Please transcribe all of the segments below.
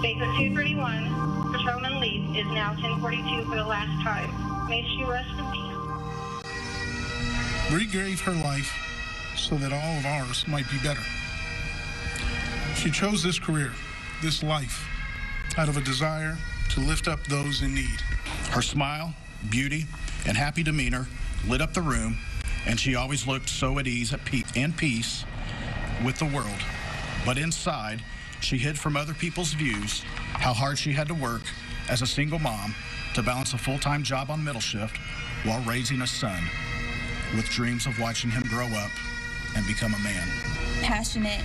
Baker 231, Patrolman Leath, is now 1042 for the last time. May she rest in peace. Bree gave her life so that all of ours might be better. She chose this career, this life, out of a desire to lift up those in need. Her smile, beauty, and happy demeanor lit up the room, and she always looked so at ease and peace with the world. But inside, she hid from other people's views how hard she had to work as a single mom to balance a full-time job on middle shift while raising a son with dreams of watching him grow up and become a man. Passionate,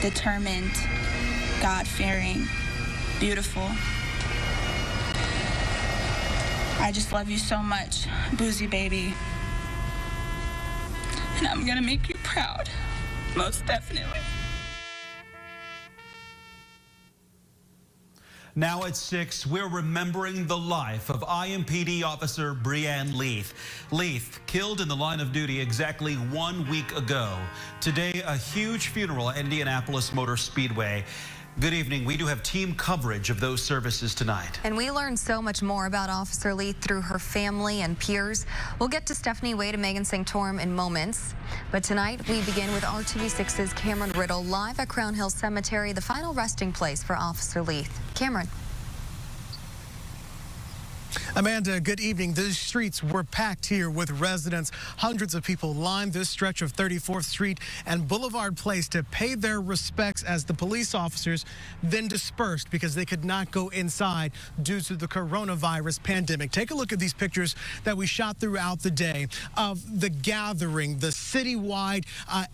determined, God-fearing, beautiful. I just love you so much, Boozy baby. And I'm gonna make you proud, most definitely. Now at 6, we're remembering the life of IMPD officer Breanne Leath. Leath, killed in the line of duty exactly 1 week ago. Today, a huge funeral at Indianapolis Motor Speedway. Good evening. We do have team coverage of those services tonight. And we learned so much more about Officer Leath through her family and peers. We'll get to Stephanie Wade and Megan Sanctorum in moments. But tonight, we begin with RTV6's Cameron Riddle live at Crown Hill Cemetery, the final resting place for Officer Leath. Cameron. Amanda, good evening. The streets were packed here with residents. Hundreds of people lined this stretch of 34th Street and Boulevard Place to pay their respects as the police officers then dispersed because they could not go inside due to the coronavirus pandemic. Take a look at these pictures that we shot throughout the day of the gathering, the citywide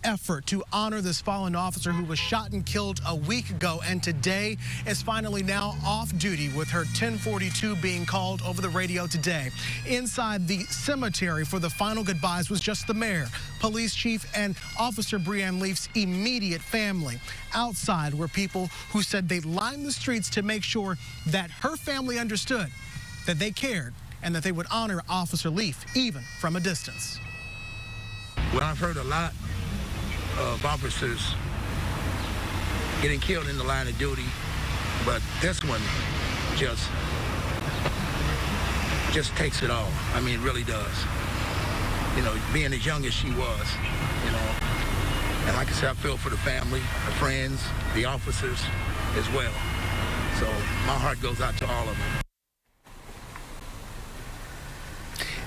effort to honor this fallen officer who was shot and killed a week ago, and today is finally now off duty with her 1042 being called over the radio today. Inside the cemetery for the final goodbyes was just the mayor, police chief, and Officer Breanne Leath's immediate family. Outside were people who said they'd line the streets to make sure that her family understood that they cared and that they would honor Officer Leath even from a distance. Well, I've heard a lot of officers getting killed in the line of duty, but this one just takes it all. I mean, it really does. You know, being as young as she was, you know. And like I said, I feel for the family, the friends, the officers as well. So my heart goes out to all of them.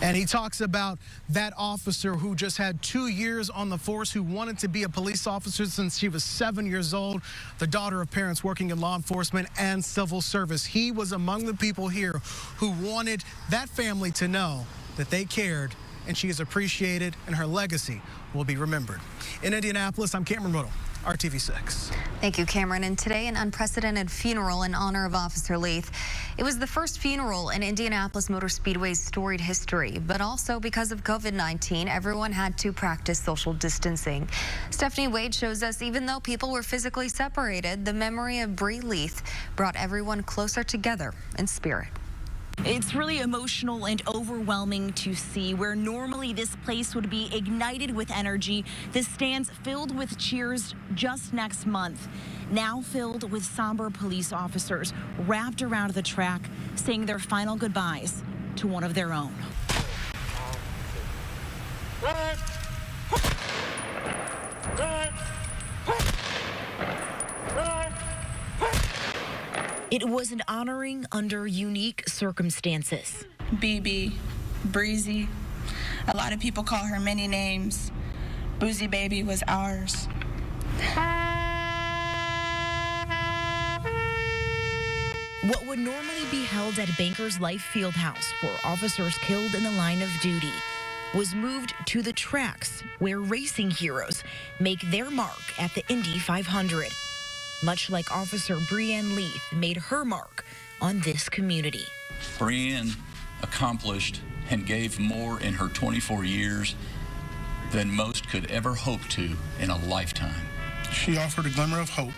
And he talks about that officer who just had 2 years on the force, who wanted to be a police officer since she was 7 years old, the daughter of parents working in law enforcement and civil service. He was among the people here who wanted that family to know that they cared, and she is appreciated, and her legacy will be remembered. In Indianapolis, I'm Cameron Riddle, RTV6. Thank you, Cameron. And today, an unprecedented funeral in honor of Officer Leath. It was the first funeral in Indianapolis Motor Speedway's storied history, but also because of COVID-19, everyone had to practice social distancing. Stephanie Wade shows us even though people were physically separated, the memory of Bree Leath brought everyone closer together in spirit. It's really emotional and overwhelming to see. Where normally this place would be ignited with energy, the stands filled with cheers just next month, now filled with somber police officers wrapped around the track, saying their final goodbyes to one of their own. It was an honoring under unique circumstances. BB, Breezy. A lot of people call her many names. Boozy baby was ours. What would normally be held at Bankers Life Fieldhouse for officers killed in the line of duty was moved to the tracks where racing heroes make their mark at the Indy 500. Much like Officer Breanne Leath made her mark on this community. Breanne accomplished and gave more in her 24 years than most could ever hope to in a lifetime. She offered a glimmer of hope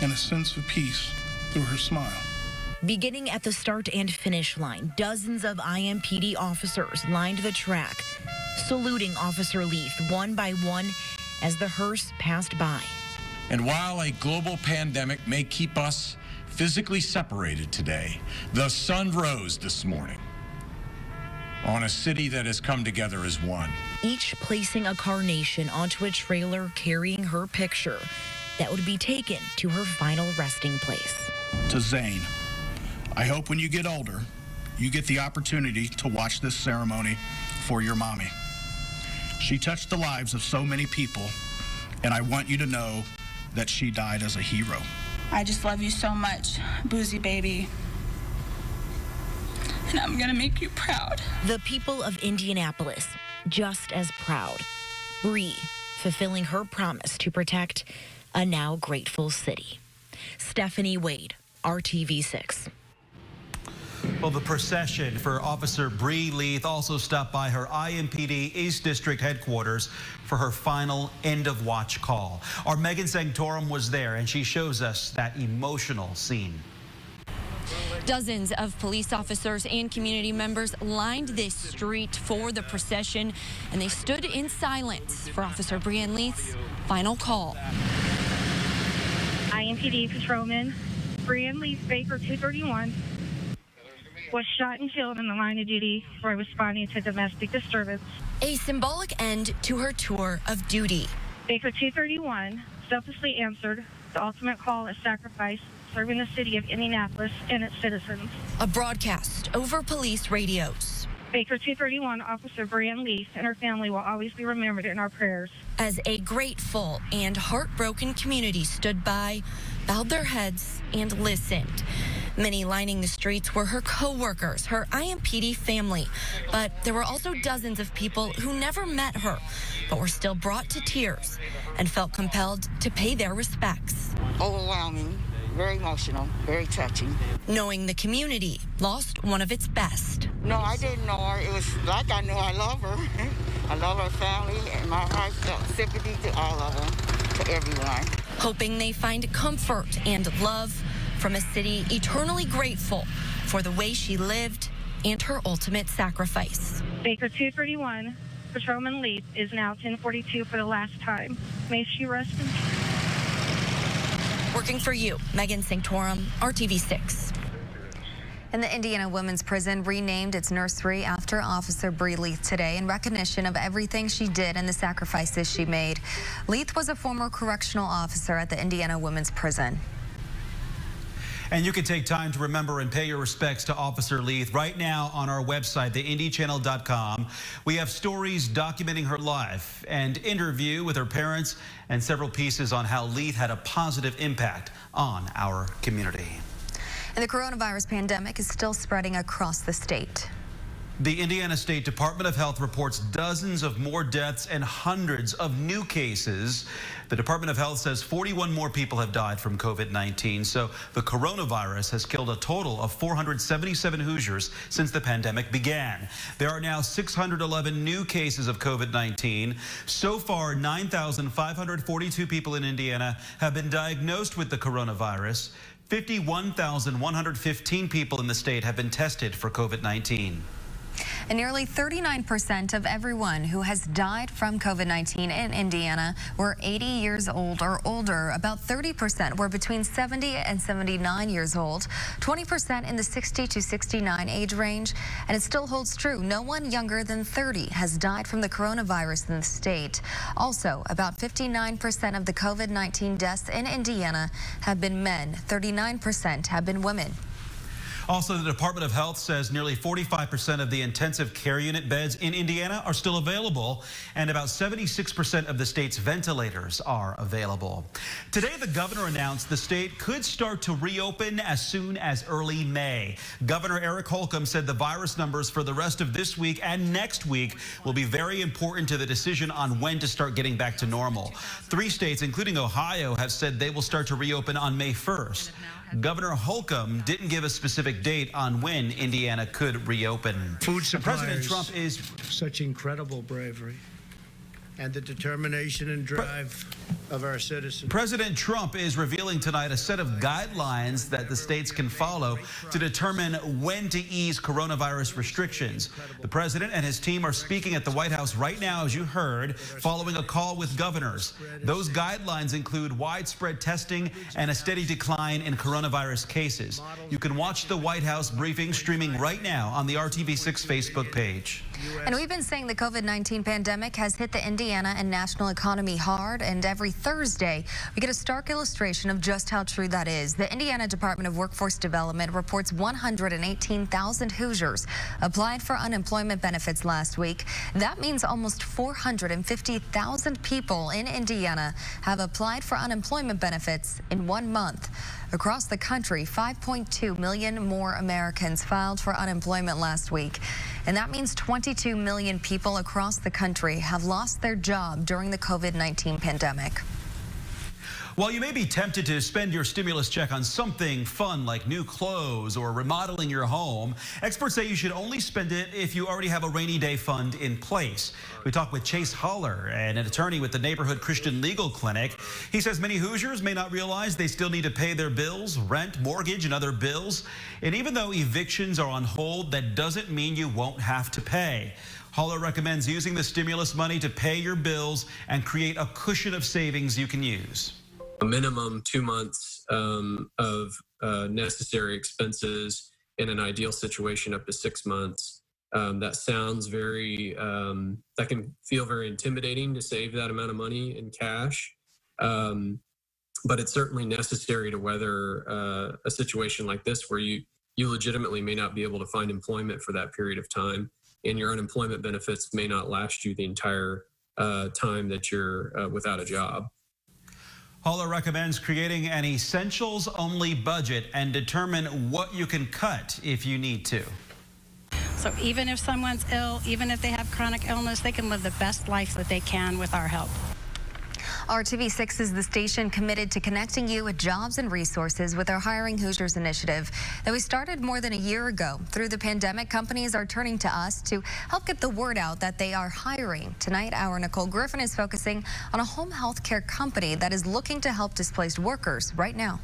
and a sense of peace through her smile. Beginning at the start and finish line, dozens of IMPD officers lined the track, saluting Officer Leath one by one as the hearse passed by. And while a global pandemic may keep us physically separated today, the sun rose this morning on a city that has come together as one. Each placing a carnation onto a trailer carrying her picture that would be taken to her final resting place. To Zane, I hope when you get older, you get the opportunity to watch this ceremony for your mommy. She touched the lives of so many people, and I want you to know that she died as a hero. I just love you so much, Boozy baby. And I'm gonna make you proud. The people of Indianapolis, just as proud. Bree, fulfilling her promise to protect a now grateful city. Stephanie Wade, RTV6. Well, the procession for Officer Bree Leath also stopped by her IMPD East District headquarters for her final end-of-watch call. Our Megan Sanctorum was there, and she shows us that emotional scene. Dozens of police officers and community members lined this street for the procession, and they stood in silence for Officer Breanne Leath's final call. IMPD Patrolman Breanne Leath Baker 231 was shot and killed in the line of duty for responding to domestic disturbance. A symbolic end to her tour of duty. Baker 231 selflessly answered the ultimate call of sacrifice, serving the city of Indianapolis and its citizens. A broadcast over police radios. Baker 231 Officer Breanne Leath and her family will always be remembered in our prayers. As a grateful and heartbroken community stood by, bowed their heads, and listened. Many lining the streets were her co-workers, her IMPD family. But there were also dozens of people who never met her, but were still brought to tears and felt compelled to pay their respects. Overwhelming, very emotional, very touching. Knowing the community lost one of its best. No, I didn't know her. It was like I knew I love her. I love her family, and my heart felt sympathy to all of them, to everyone. Hoping they find comfort and love from a city eternally grateful for the way she lived and her ultimate sacrifice. Baker 231, Patrolman Leath, is now 1042 for the last time. May she rest in peace. Working for you, Megan Sanctorum, RTV6. And the Indiana Women's Prison renamed its nursery after Officer Bree Leath today in recognition of everything she did and the sacrifices she made. Leath was a former correctional officer at the Indiana Women's Prison. And you can take time to remember and pay your respects to Officer Leath right now on our website, theindychannel.com. We have stories documenting her life, and interview with her parents, and several pieces on how Leath had a positive impact on our community. And the coronavirus pandemic is still spreading across the state. The Indiana State Department of Health reports dozens of more deaths and hundreds of new cases. The Department of Health says 41 more people have died from COVID-19. So the coronavirus has killed a total of 477 Hoosiers since the pandemic began. There are now 611 new cases of COVID-19. So far, 9,542 people in Indiana have been diagnosed with the coronavirus. 51,115 people in the state have been tested for COVID-19. And nearly 39% of everyone who has died from COVID-19 in Indiana were 80 years old or older. About 30% were between 70 and 79 years old, 20% in the 60 to 69 age range. And it still holds true. No one younger than 30 has died from the coronavirus in the state. Also, about 59% of the COVID-19 deaths in Indiana have been men. 39% have been women. Also, the Department of Health says nearly 45% of the intensive care unit beds in Indiana are still available, and about 76% of the state's ventilators are available. Today, the governor announced the state could start to reopen as soon as early May. Governor Eric Holcomb said the virus numbers for the rest of this week and next week will be very important to the decision on when to start getting back to normal. 3 states, including Ohio, have said they will start to reopen on May 1st. Governor Holcomb didn't give a specific date on when Indiana could reopen. Food suppliers, President Trump is such incredible bravery. and the determination and drive of our citizens. President Trump is revealing tonight a set of guidelines that the states can follow to determine when to ease coronavirus restrictions. The president and his team are speaking at the White House right now, as you heard, following a call with governors. Those guidelines include widespread testing and a steady decline in coronavirus cases. You can watch the White House briefing streaming right now on the RTV6 Facebook page. And we've been saying the COVID-19 pandemic has hit the Indiana and national economy hard, and every Thursday we get a stark illustration of just how true that is. The Indiana Department of Workforce Development reports 118,000 Hoosiers applied for unemployment benefits last week. That means almost 450,000 people in Indiana have applied for unemployment benefits in 1 month. Across the country, 5.2 million more Americans filed for unemployment last week. And that means 22 million people across the country have lost their job during the COVID-19 pandemic. While you may be tempted to spend your stimulus check on something fun like new clothes or remodeling your home, experts say you should only spend it if you already have a rainy day fund in place. We talked with Chase Holler, an attorney with the Neighborhood Christian Legal Clinic. He says many Hoosiers may not realize they still need to pay their bills, rent, mortgage, and other bills. And even though evictions are on hold, that doesn't mean you won't have to pay. Holler recommends using the stimulus money to pay your bills and create a cushion of savings you can use. A minimum 2 months of necessary expenses, in an ideal situation up to 6 months. That sounds very, that can feel very intimidating to save that amount of money in cash. But it's certainly necessary to weather a situation like this where you legitimately may not be able to find employment for that period of time, and your unemployment benefits may not last you the entire time that you're without a job. Holler recommends creating an essentials-only budget and determine what you can cut if you need to. So even if someone's ill, even if they have chronic illness, they can live the best life that they can with our help. RTV6 is the station committed to connecting you with jobs and resources with our Hiring Hoosiers initiative that we started more than a year ago. Through the pandemic, companies are turning to us to help get the word out that they are hiring. Tonight, our Nicole Griffin is focusing on a home health care company that is looking to help displaced workers right now.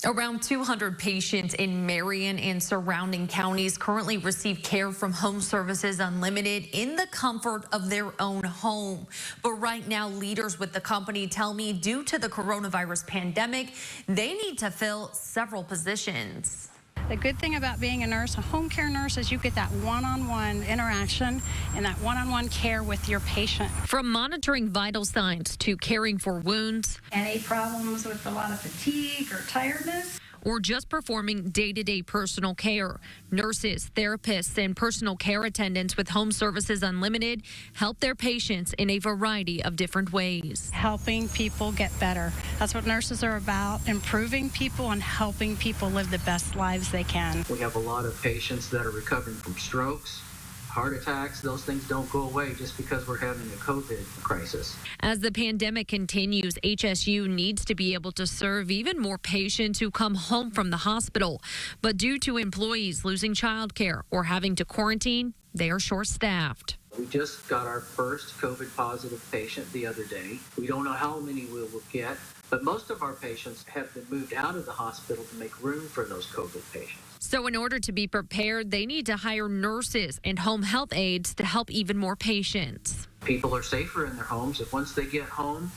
Around 200 patients in Marion and surrounding counties currently receive care from Home Services Unlimited in the comfort of their own home. But right now, leaders with the company tell me due to the coronavirus pandemic, they need to fill several positions. The good thing about being a nurse, a home care nurse, is you get that one-on-one interaction and that one-on-one care with your patient. From monitoring vital signs to caring for wounds. Any problems with a lot of fatigue or tiredness? Or just performing day-to-day personal care. Nurses, therapists, and personal care attendants with Home Services Unlimited help their patients in a variety of different ways. Helping people get better. That's what nurses are about, improving people and helping people live the best lives they can. We have a lot of patients that are recovering from strokes, heart attacks. Those things don't go away just because we're having a COVID crisis. As the pandemic continues, HSU needs to be able to serve even more patients who come home from the hospital. But due to employees losing childcare or having to quarantine, they are short-staffed. We just got our first COVID positive patient the other day. We don't know how many we will get, but most of our patients have been moved out of the hospital to make room for those COVID patients. So in order to be prepared, they need to hire nurses and home health aides to help even more patients. People are safer in their homes. If once they get home,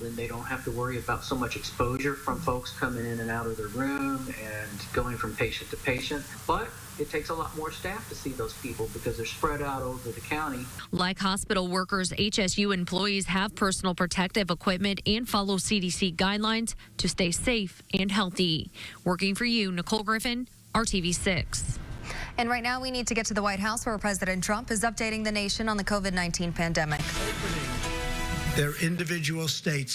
then they don't have to worry about so much exposure from folks coming in and out of their room and going from patient to patient. But it takes a lot more staff to see those people because they're spread out over the county. Like hospital workers, HSU employees have personal protective equipment and follow CDC guidelines to stay safe and healthy. Working for you, Nicole Griffin, RTV6. And right now we need to get to the White House where President Trump is updating the nation on the COVID-19 pandemic. Their individual states